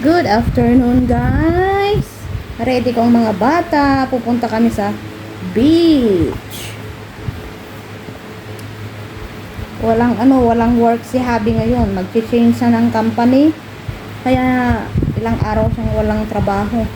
Good afternoon, guys. Ready ko ang mga bata. Pupunta kami sa beach. Walang work si Habi ngayon. Mag-change siya ng company. Kaya ilang araw siyang walang trabaho.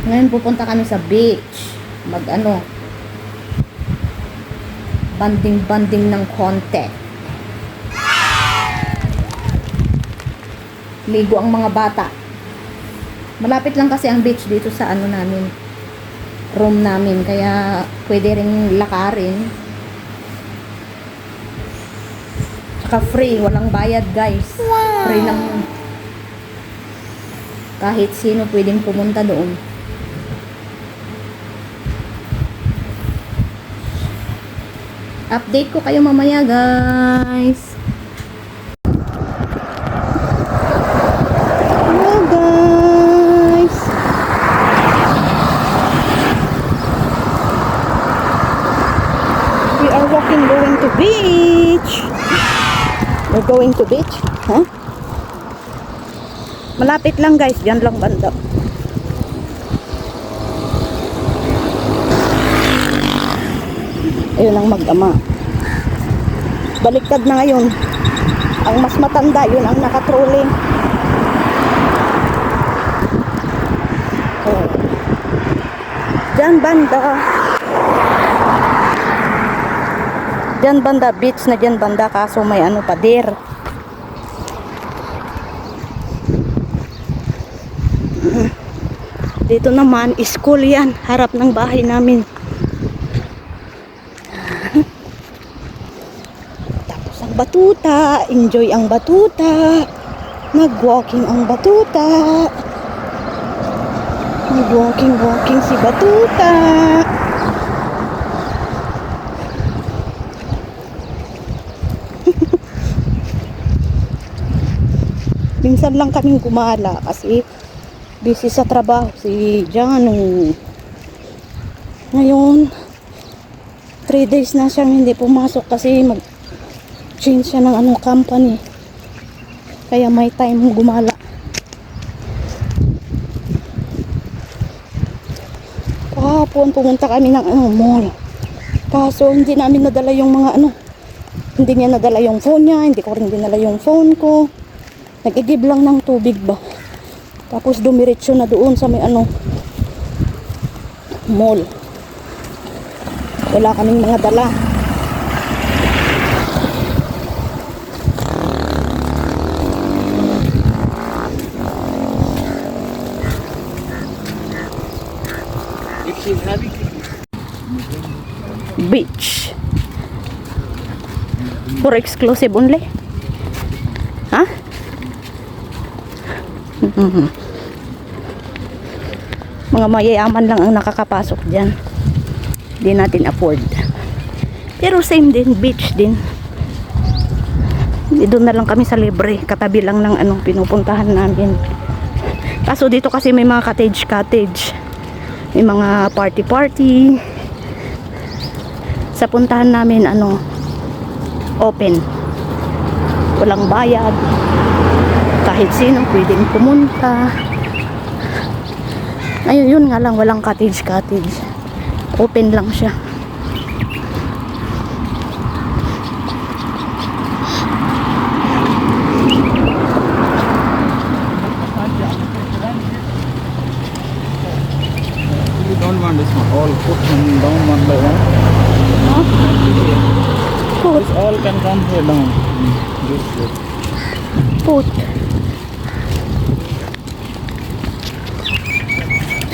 Ngayon pupunta kami sa beach. Banding ng konti. Ligo ang mga bata. Malapit lang kasi ang beach dito sa room namin, kaya pwede ring lakarin. Tsaka free, walang bayad, guys. Wow. Free lang yun. Kahit sino pwedeng pumunta doon. Update ko kayo mamaya, guys. Going to beach. We're going to beach, huh? Malapit lang, guys, diyan lang banda. Ayun ang mag-ama. Baliktad na ngayon. Ang mas matanda, yun ang nakatrolling. Oh. Diyan banda. Diyan banda, beach na diyan banda, kaso may pader. Dito naman, school yan, harap ng bahay namin. Tapos ang batuta, enjoy ang batuta. Nag-walking ang batuta. Nag-walking si batuta. Minsan lang kaming gumala kasi busy sa trabaho si Jano. Ngayon 3 days na siyang hindi pumasok kasi mag-change siya ng company. Kaya may time gumala. Kahapon pumunta kami ng mall. Kaso hindi namin nadala yung mga hindi niya nadala yung phone niya, hindi ko rin dinala yung phone ko. Nag-igib lang ng tubig ba. Tapos dumiretso na doon sa may mall. Wala kaming mga dala. Beach. For exclusive only. Huh? Mga mayayaman lang ang nakakapasok dyan. Hindi natin afford. Pero same din, beach din. Doon na lang kami sa libre, katabi lang ng pinupuntahan namin. Kaso dito kasi may mga cottage. May mga party. Sa puntahan namin open. Walang bayad. Kahit sino pwedeng pumunta. Ayun, yun nga lang, walang cottage. Open lang siya. You don't want this one, all put them down one by one. Huh? This all can come here down. This. Put.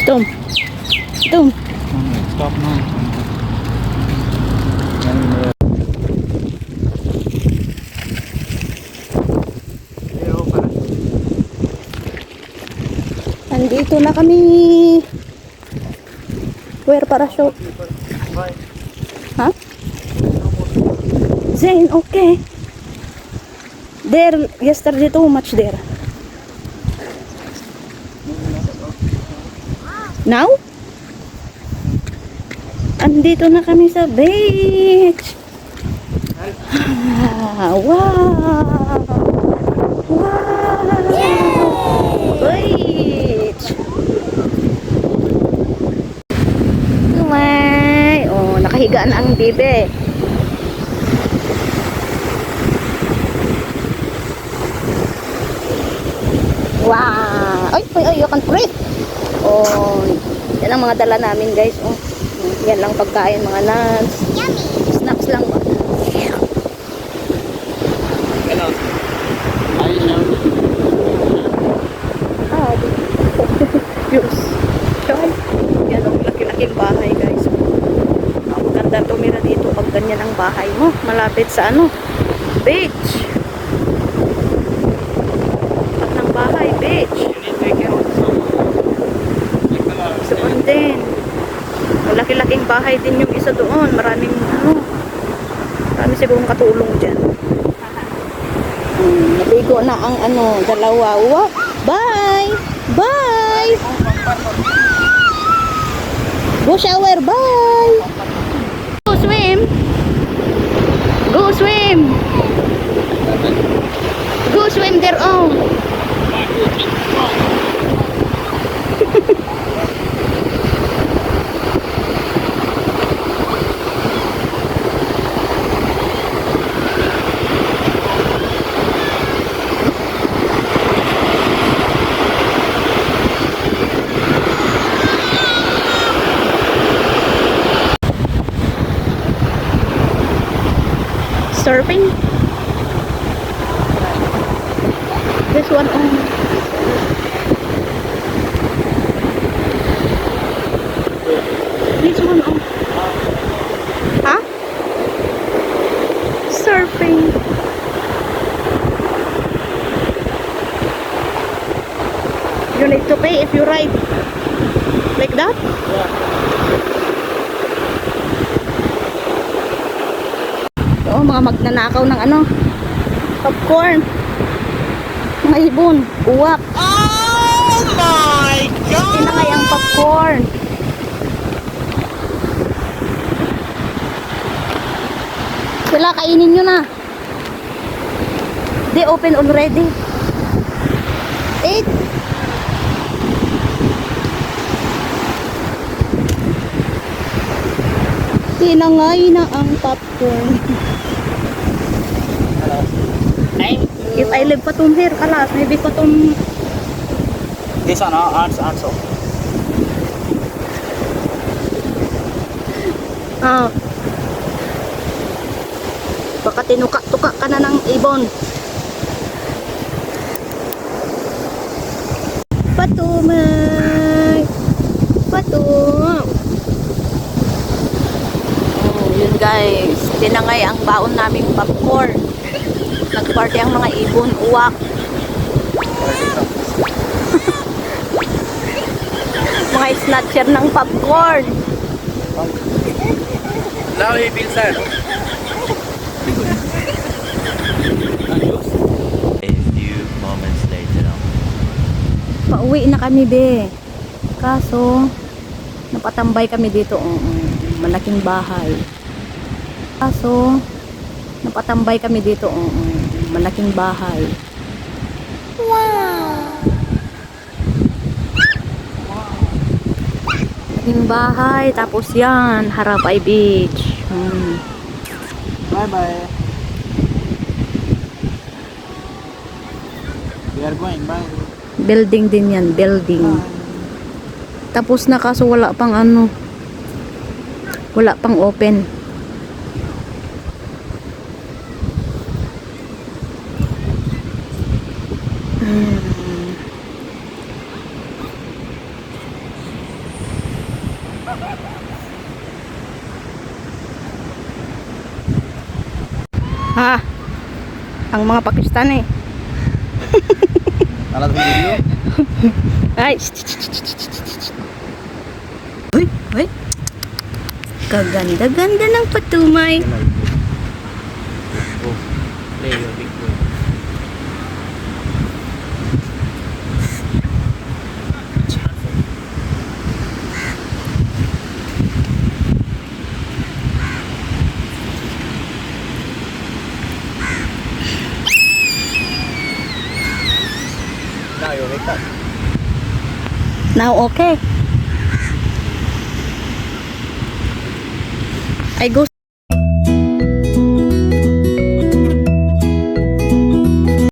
Stop. Stop now. Andito na kami. Where parachute? Huh? Zane, okay. There, yesterday too much there. Now? Andito na kami sa beach. Wow! Higaan ang bibe. Wow! Ay, ay, ay, yung creep. Oh, yan ang mga dala namin, guys. Oh, yan lang pagkain, mga nuts. Yummy! Snacks lang. Hello. Hi, Sean. Ah, yes. Yan ang laki-laking bahay, guys. Maganda tumira dito pag ganyan ang bahay mo. Malapit sa ano? Beach. Pag ng bahay, beach. You need to take care of some. So, and then, malaki-laking bahay din yung isa doon. Maraming, ano, marami sigurong katulong dyan. Naligo na ang, ano, dalawa. Wow. Bye! Bye! Go shower, bye! Go swim! Go swim! Go swim there, oh! Surfing. This one on. This one on. Huh? Surfing. You need to pay if you ride like that. Oo, mga magnanakaw ng ano, popcorn, mga ibon, uwak. Oh my God! Tinangay ang popcorn. Sila, kainin nyo na. They open already. Eat. Tinangay na ang popcorn. If I live patum here, kalas, maybe patum. This one, ants also. Ah. Baka tinuka-tuka ka na ng ibon. Patumay. Patum. Oh, yun guys. Tinangay ang baon naming popcorn. Nagparty ang mga ibon, uwak. Mga snatcher ng popcorn. Now he feels sad. A few moments later. Pauwi na kami, be. Kaso, napatambay kami dito. Malaking bahay. Kaso, napatambay kami dito. Malaking bahay. Wow! Malaking bahay. Tapos yan, harap ay beach. Bye-bye. We are going, bye. Building din yan, building. Tapos na kaso wala pang ano. Wala pang open. Ha? Ang mga Pakistani. Alat video. Ay. Uy, uy. Kaganda-ganda ng patumay. Oh, play your big boy. Now you wake up. Now okay. I go